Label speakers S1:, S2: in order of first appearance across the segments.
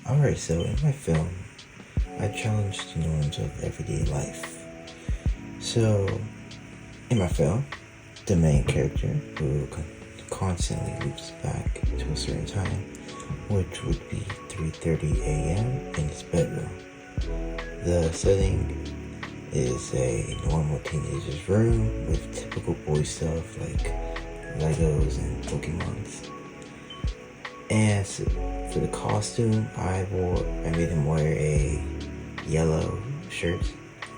S1: Alright, so in my film, I challenged the norms of everyday life. So, in my film, the main character, who constantly loops back to a certain time, which would be 3:30 a.m. in his bedroom. The setting is a normal teenager's room with typical boy stuff like Legos and Pokemons. And so for the costume, I made him wear a yellow shirt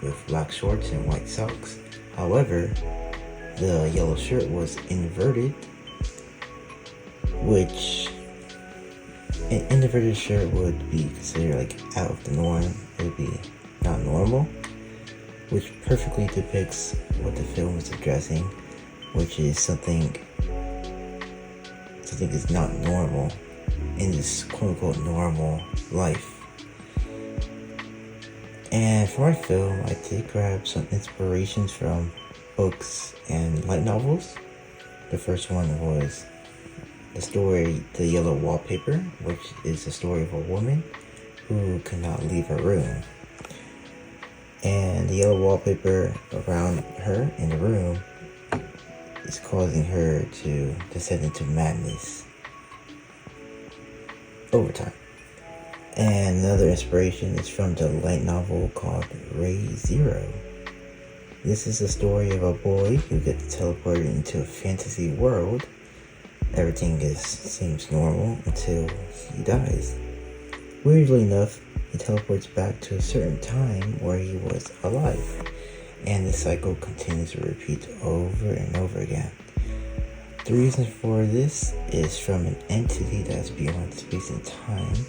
S1: with black shorts and white socks. However, the yellow shirt was inverted, which an inverted shirt would be considered like out of the norm. It would be not normal, which perfectly depicts what the film is addressing, which is something is not normal in this quote-unquote normal life. And for my film, I did grab some inspirations from books and light novels. The first one was the story The Yellow Wallpaper, which is the story of a woman who cannot leave her room. And the yellow wallpaper around her in the room is causing her to descend into madness over time. And another inspiration is from the light novel called Ray Zero. This is a story of a boy who gets teleported into a fantasy world. Everything seems normal until he dies. Weirdly enough, he teleports back to a certain time where he was alive, and the cycle continues to repeat over and over again. The reason for this is from an entity that's beyond space and time,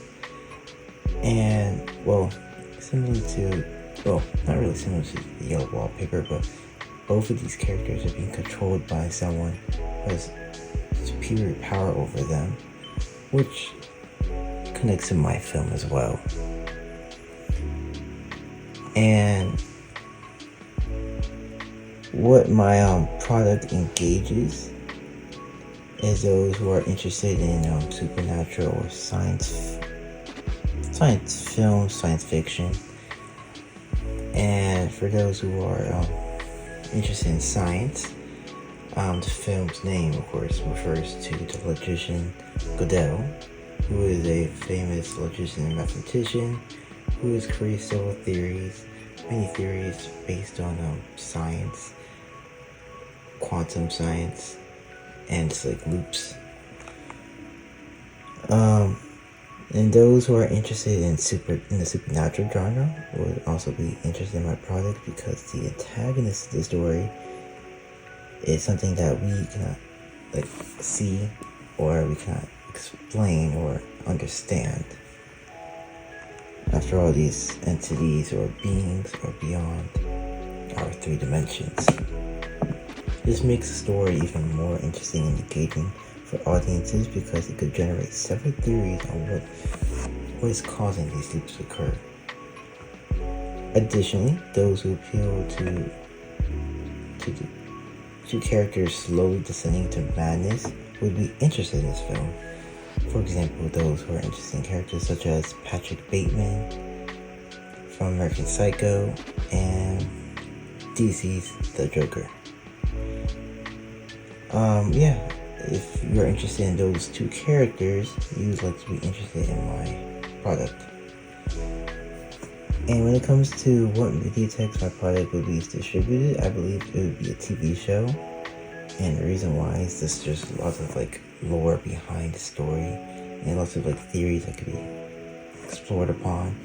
S1: and not really similar to the yellow wallpaper, but both of these characters are being controlled by someone who has superior power over them, which connects to my film as well. And what my product engages is those who are interested in supernatural or science film, science fiction. And for those who are interested in science, the film's name, of course, refers to the logician Gödel, who is a famous logician and mathematician who has created several theories, many theories based on science, quantum science, and just like loops. And those who are interested in the supernatural genre would also be interested in my product, because the antagonist of the story is something that we cannot see, or we cannot explain or understand. After all, these entities or beings are beyond our 3 dimensions. This makes the story even more interesting and engaging for audiences, because it could generate several theories on what is causing these loops to occur. Additionally, those who appeal to the 2 characters slowly descending to madness would be interested in this film. For example, those who are interested in characters such as Patrick Bateman from American Psycho and DC's The Joker. If you're interested in those 2 characters, you'd like to be interested in my product. And when it comes to what MediaTek my product would be distributed, I believe it would be a TV show. And the reason why is there's lots of lore behind the story, and lots of theories that could be explored upon,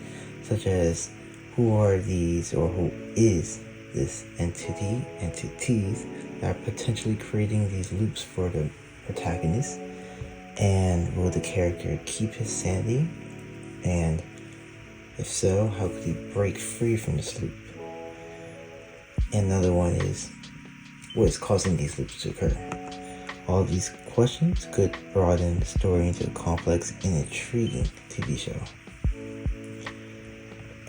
S1: such as who are these, or who is this entities that are potentially creating these loops for the protagonist, and will the character keep his sanity, and if so, how could he break free from this loop? And another one is, what is causing these loops to occur? All of these questions could broaden the story into a complex and intriguing TV show.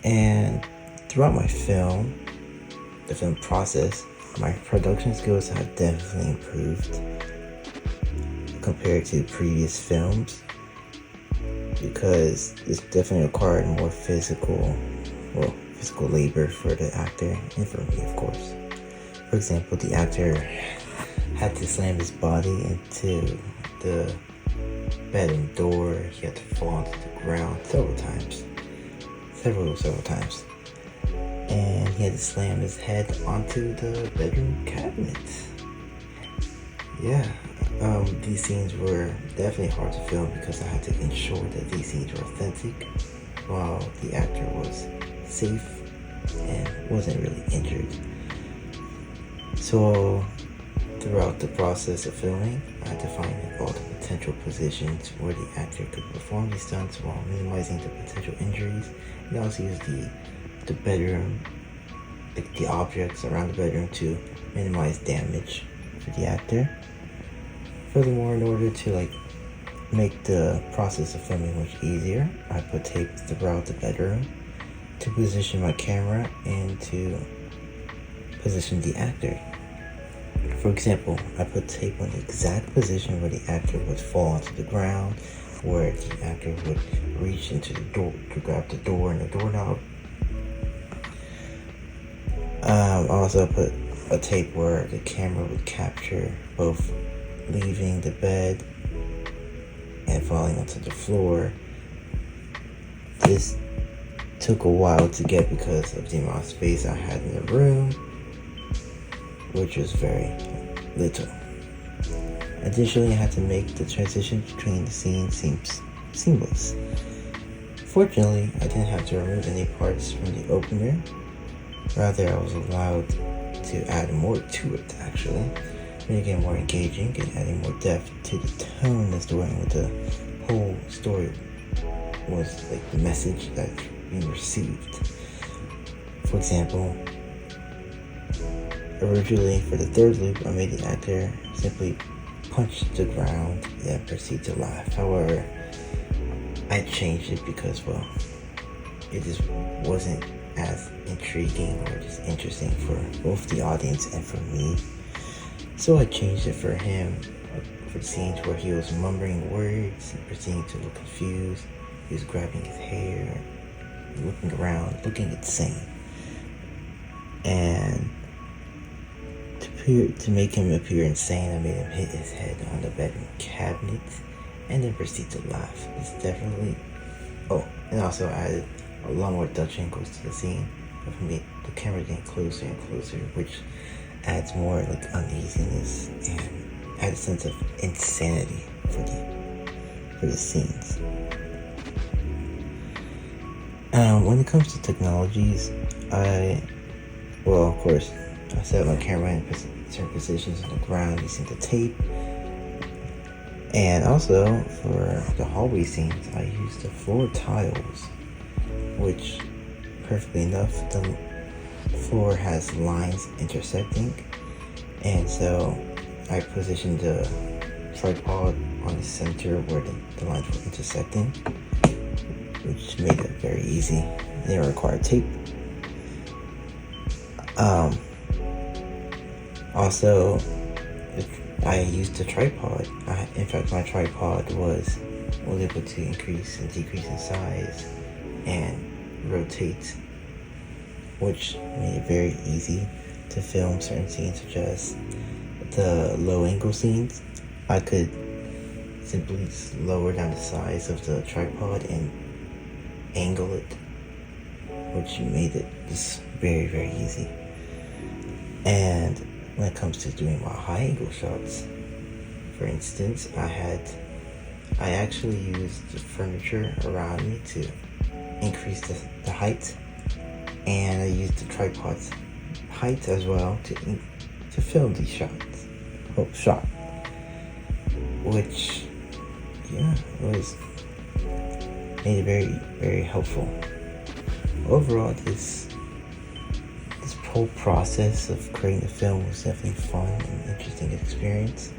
S1: And throughout my film, the film process, my production skills have definitely improved compared to previous films. because it's definitely required more physical labor for the actor and for me, of course. For example, the actor had to slam his body into the bedroom door. He had to fall onto the ground several times. And he had to slam his head onto the bedroom cabinet. Yeah, these scenes were definitely hard to film because I had to ensure that these scenes were authentic while the actor was safe and wasn't really injured. So throughout the process of filming, I had to find all the potential positions where the actor could perform these stunts while minimizing the potential injuries. And I also used the bedroom, like the objects around the bedroom, to minimize damage for the actor. Furthermore, in order to make the process of filming much easier, I put tape throughout the bedroom to position my camera and to position the actor. For example, I put tape on the exact position where the actor would fall onto the ground, where the actor would reach into the door to grab the door and the doorknob. I also put a tape where the camera would capture both leaving the bed and falling onto the floor. This took a while to get because of the amount of space I had in the room, which was very little. Additionally, I had to make the transition between the scenes seem seamless. Fortunately, I didn't have to remove any parts from the opener. Rather, I was allowed to add more to it, actually, making it more engaging and adding more depth to the tone of the story and what the whole story was, the message that being received. For example, originally for the third loop, I made the actor simply punch the ground and proceed to laugh. However, I changed it because, it just wasn't as intriguing or just interesting for both the audience and for me. So I changed it for him, for scenes where he was mumbling words and proceeding to look confused. He was grabbing his hair, looking around, looking insane. And to make him appear insane, I made him hit his head on the bedroom cabinet and then proceed to laugh. It's definitely... and also added a lot more Dutch angles to the scene of the camera getting closer and closer, which adds more uneasiness and adds a sense of insanity for the scenes. When it comes to technologies, of course, I set my camera in certain positions on the ground using the tape. And also, for the hallway scenes, I used the floor tiles, which, perfectly enough, the floor has lines intersecting. And so, I positioned the tripod on the center where the lines were intersecting, which made it very easy. It didn't require tape. Also, I used the tripod. In fact, my tripod was able to increase and decrease in size and rotate, which made it very easy to film certain scenes, such as the low angle scenes. I could simply lower down the size of the tripod and angle it, which made it just very, very easy. And when it comes to doing my high angle shots, for instance, I actually used the furniture around me to increase the height, and I used the tripod's height as well to film these shots. Which made it very, very helpful. Overall, this whole process of creating the film was definitely fun and interesting experience.